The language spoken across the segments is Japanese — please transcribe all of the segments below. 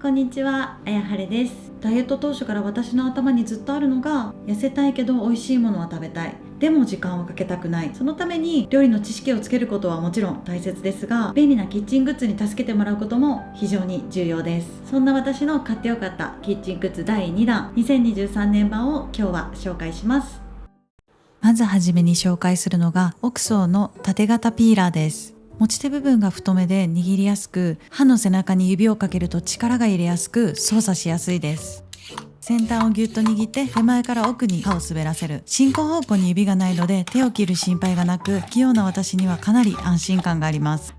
こんにちは、あやはれです。ダイエット当初から私の頭にずっとあるのが、痩せたいけど美味しいものは食べたい。でも時間をかけたくない。そのために料理の知識をつけることはもちろん大切ですが、便利なキッチングッズに助けてもらうことも非常に重要です。そんな私の買ってよかったキッチングッズ第2弾、2023年版を今日は紹介します。まずはじめに紹介するのがオクソーの縦型ピーラーです。持ち手部分が太めで握りやすく、刃の背中に指をかけると力が入れやすく操作しやすいです。先端をギュッと握って手前から奥に刃を滑らせる。進行方向に指がないので手を切る心配がなく、器用な私にはかなり安心感があります。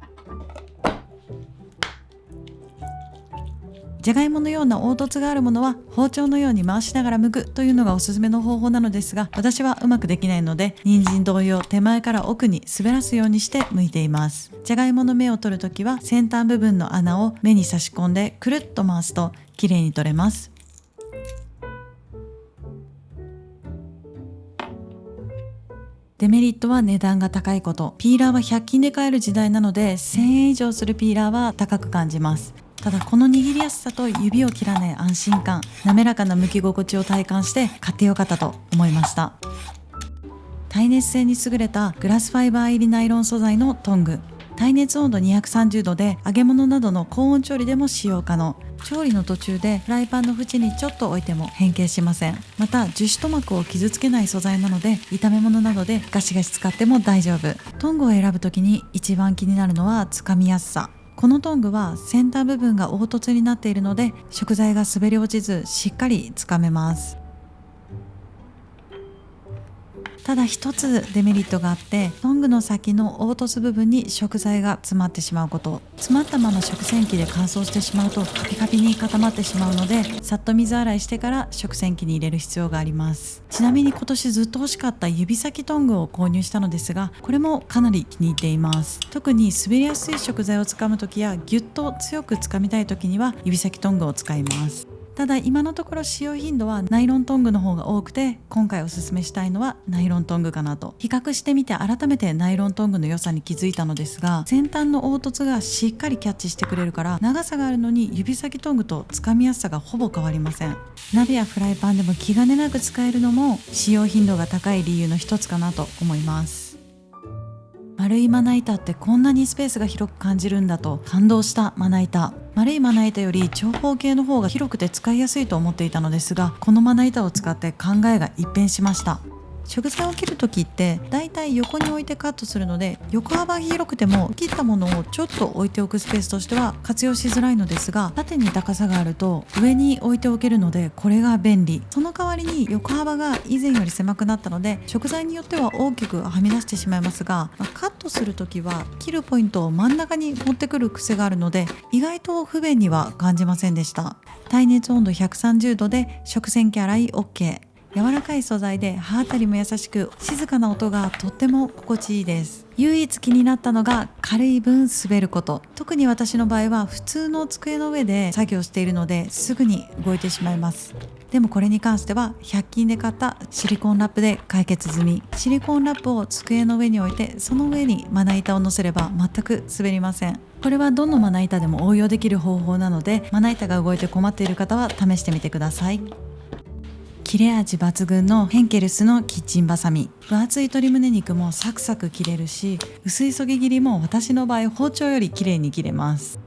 じゃがいものような凹凸があるものは包丁のように回しながら剥くというのがおすすめの方法なのですが、私はうまくできないので、人参同様手前から奥に滑らすようにして剥いています。じゃがいもの芽を取るときは先端部分の穴を目に差し込んでくるっと回すときれいに取れます。デメリットは値段が高いこと。ピーラーは100均で買える時代なので、1000円以上するピーラーは高く感じます。ただこの握りやすさと指を切らない安心感、滑らかな剥き心地を体感して買ってよかったと思いました。耐熱性に優れたグラスファイバー入りナイロン素材のトング。耐熱温度230度で揚げ物などの高温調理でも使用可能。調理の途中でフライパンの縁にちょっと置いても変形しません。また樹脂塗膜を傷つけない素材なので、炒め物などでガシガシ使っても大丈夫。トングを選ぶときに一番気になるのはつかみやすさ。このトングは先端部分が凹凸になっているので、食材が滑り落ちずしっかりつかめます。ただ一つデメリットがあって、トングの先の凹凸部分に食材が詰まってしまうこと。詰まったまま食洗機で乾燥してしまうとカピカピに固まってしまうので、さっと水洗いしてから食洗機に入れる必要があります。ちなみに今年ずっと欲しかった指先トングを購入したのですが、これもかなり気に入っています。特に滑りやすい食材をつかむときやギュッと強くつかみたいときには指先トングを使います。ただ今のところ使用頻度はナイロントングの方が多くて、今回おすすめしたいのはナイロントングかなと。比較してみて改めてナイロントングの良さに気づいたのですが、先端の凹凸がしっかりキャッチしてくれるから、長さがあるのに指先トングとつかみやすさがほぼ変わりません。鍋やフライパンでも気兼ねなく使えるのも使用頻度が高い理由の一つかなと思います。丸いまな板ってこんなにスペースが広く感じるんだと感動したまな板。丸いまな板より長方形の方が広くて使いやすいと思っていたのですが、このまな板を使って考えが一変しました。食材を切るときってだいたい横に置いてカットするので、横幅が広くても切ったものをちょっと置いておくスペースとしては活用しづらいのですが、縦に高さがあると上に置いておけるので、これが便利。その代わりに横幅が以前より狭くなったので、食材によっては大きくはみ出してしまいますが、カットするときは切るポイントを真ん中に持ってくる癖があるので、意外と不便には感じませんでした。耐熱温度130度で食洗機洗い OK。柔らかい素材で歯あたりも優しく、静かな音がとっても心地いいです。唯一気になったのが軽い分滑ること。特に私の場合は普通の机の上で作業しているのですぐに動いてしまいます。でもこれに関しては100均で買ったシリコンラップで解決済み。シリコンラップを机の上に置いて、その上にまな板を乗せれば全く滑りません。これはどのまな板でも応用できる方法なので、まな板が動いて困っている方は試してみてください。切れ味抜群のヘンケルスのキッチンバサミ。分厚い鶏胸肉もサクサク切れるし、薄いそぎ切りも私の場合包丁より綺麗に切れます。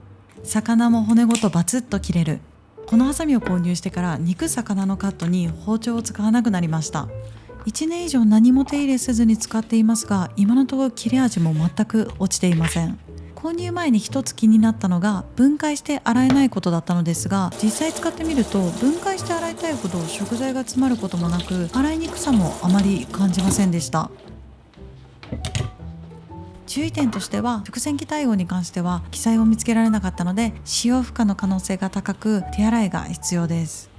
魚も骨ごとバツッと切れる。このハサミを購入してから肉魚のカットに包丁を使わなくなりました。1年以上何も手入れせずに使っていますが、今のところ切れ味も全く落ちていません。購入前に一つ気になったのが分解して洗えないことだったのですが、実際使ってみると分解して洗いたいほど食材が詰まることもなく、洗いにくさもあまり感じませんでした。注意点としては、食洗機対応に関しては記載を見つけられなかったので、使用負荷の可能性が高く手洗いが必要です。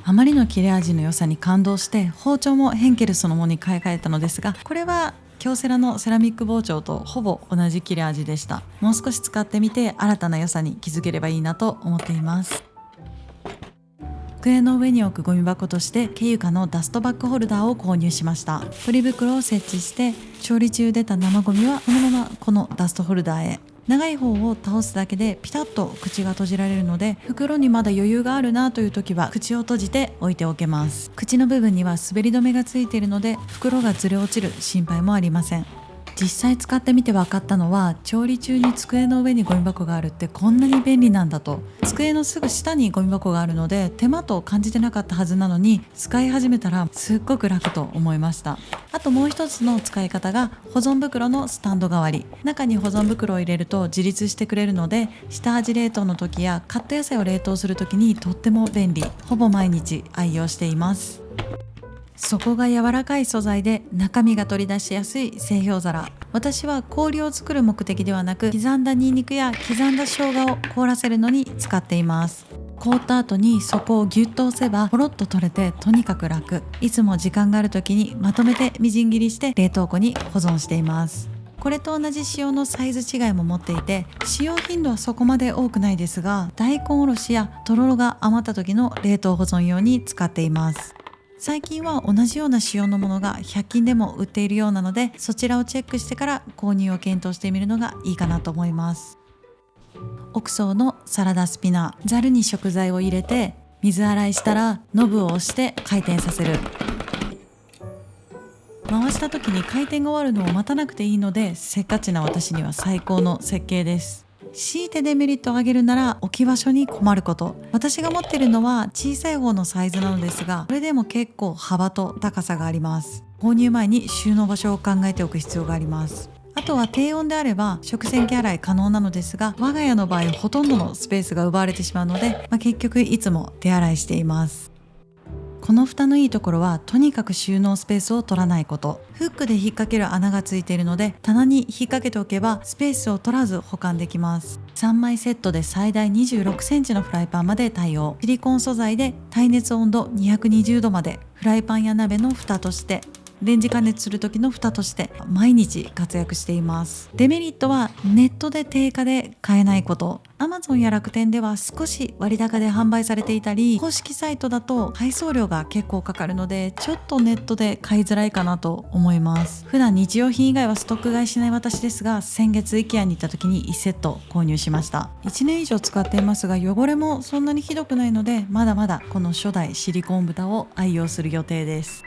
あまりの切れ味の良さに感動して包丁もヘンケルスのものに買い替えたのですが、これは京セラのセラミック包丁とほぼ同じ切れ味でした。もう少し使ってみて新たな良さに気づければいいなと思っています。机の上に置くゴミ箱としてケユカのダストバッグホルダーを購入しました。ポリ袋を設置して、調理中出た生ゴミはこのままこのダストホルダーへ。長い方を倒すだけでピタッと口が閉じられるので、袋にまだ余裕があるなという時は口を閉じて置いておけます。口の部分には滑り止めがついているので、袋がずれ落ちる心配もありません。実際使ってみて分かったのは、調理中に机の上にゴミ箱があるってこんなに便利なんだと。机のすぐ下にゴミ箱があるので手間と感じてなかったはずなのに、使い始めたらすっごく楽と思いました。あともう一つの使い方が保存袋のスタンド代わり。中に保存袋を入れると自立してくれるので、下味冷凍の時やカット野菜を冷凍する時にとっても便利。ほぼ毎日愛用しています。底が柔らかい素材で中身が取り出しやすい製氷皿。私は氷を作る目的ではなく、刻んだニンニクや刻んだ生姜を凍らせるのに使っています。凍った後に底をギュッと押せばポロッと取れてとにかく楽。いつも時間がある時にまとめてみじん切りして冷凍庫に保存しています。これと同じ塩のサイズ違いも持っていて、使用頻度はそこまで多くないですが、大根おろしやとろろが余った時の冷凍保存用に使っています。最近は同じような仕様のものが100均でも売っているようなので、そちらをチェックしてから購入を検討してみるのがいいかなと思います。オ層のサラダスピナー。ざるに食材を入れて水洗いしたらノブを押して回転させる。回した時に回転が終わるのを待たなくていいので、せっかちな私には最高の設計です。強いてデメリットを挙げるなら置き場所に困ること。私が持っているのは小さい方のサイズなのですが、これでも結構幅と高さがあります。購入前に収納場所を考えておく必要があります。あとは低温であれば食洗機洗い可能なのですが、我が家の場合ほとんどのスペースが奪われてしまうので、結局いつも手洗いしています。この蓋のいいところは、とにかく収納スペースを取らないこと。フックで引っ掛ける穴がついているので、棚に引っ掛けておけばスペースを取らず保管できます。3枚セットで最大26センチのフライパンまで対応。シリコン素材で耐熱温度220度まで。フライパンや鍋の蓋として、レンジ加熱する時の蓋として毎日活躍しています。デメリットはネットで定価で買えないこと。Amazon や楽天では少し割高で販売されていたり、公式サイトだと配送料が結構かかるので、ちょっとネットで買いづらいかなと思います。普段日用品以外はストック買いしない私ですが、先月 IKEA に行った時に1セット購入しました。1年以上使っていますが、汚れもそんなにひどくないので、まだまだこの初代シリコン蓋を愛用する予定です。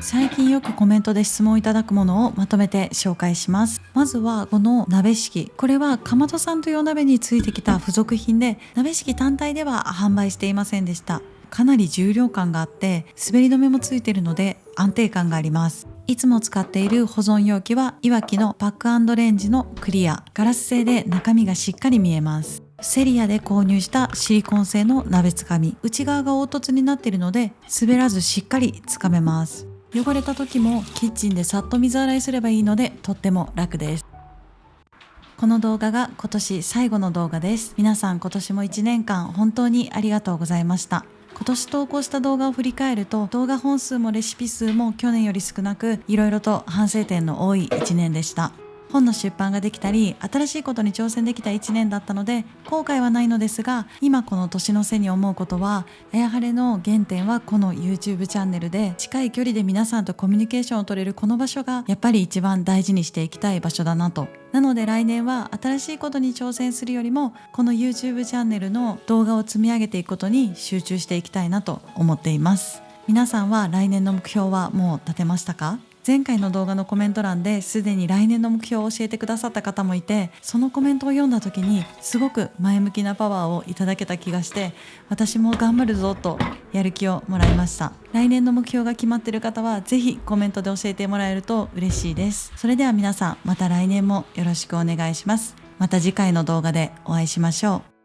最近よくコメントで質問いただくものをまとめて紹介します。まずはこの鍋敷。これはかまどさんというお鍋についてきた付属品で、鍋敷単体では販売していませんでした。かなり重量感があって滑り止めもついているので安定感があります。いつも使っている保存容器はいわきのパック&レンジのクリア。ガラス製で中身がしっかり見えます。セリアで購入したシリコン製の鍋つかみ。内側が凹凸になっているので滑らずしっかりつかめます。汚れた時もキッチンでさっと水洗いすればいいのでとっても楽です。この動画が今年最後の動画です。皆さん今年も1年間本当にありがとうございました。今年投稿した動画を振り返ると、動画本数もレシピ数も去年より少なく、いろいろと反省点の多い1年でした。本の出版ができたり新しいことに挑戦できた1年だったので後悔はないのですが、今この年の瀬に思うことは、あやはれの原点はこの YouTube チャンネルで、近い距離で皆さんとコミュニケーションを取れるこの場所がやっぱり一番大事にしていきたい場所だなと。なので来年は新しいことに挑戦するよりも、この YouTube チャンネルの動画を積み上げていくことに集中していきたいなと思っています。皆さんは来年の目標はもう立てましたか？前回の動画のコメント欄ですでに来年の目標を教えてくださった方もいて、そのコメントを読んだ時にすごく前向きなパワーをいただけた気がして、私も頑張るぞとやる気をもらいました。来年の目標が決まっている方はぜひコメントで教えてもらえると嬉しいです。それでは皆さん、また来年もよろしくお願いします。また次回の動画でお会いしましょう。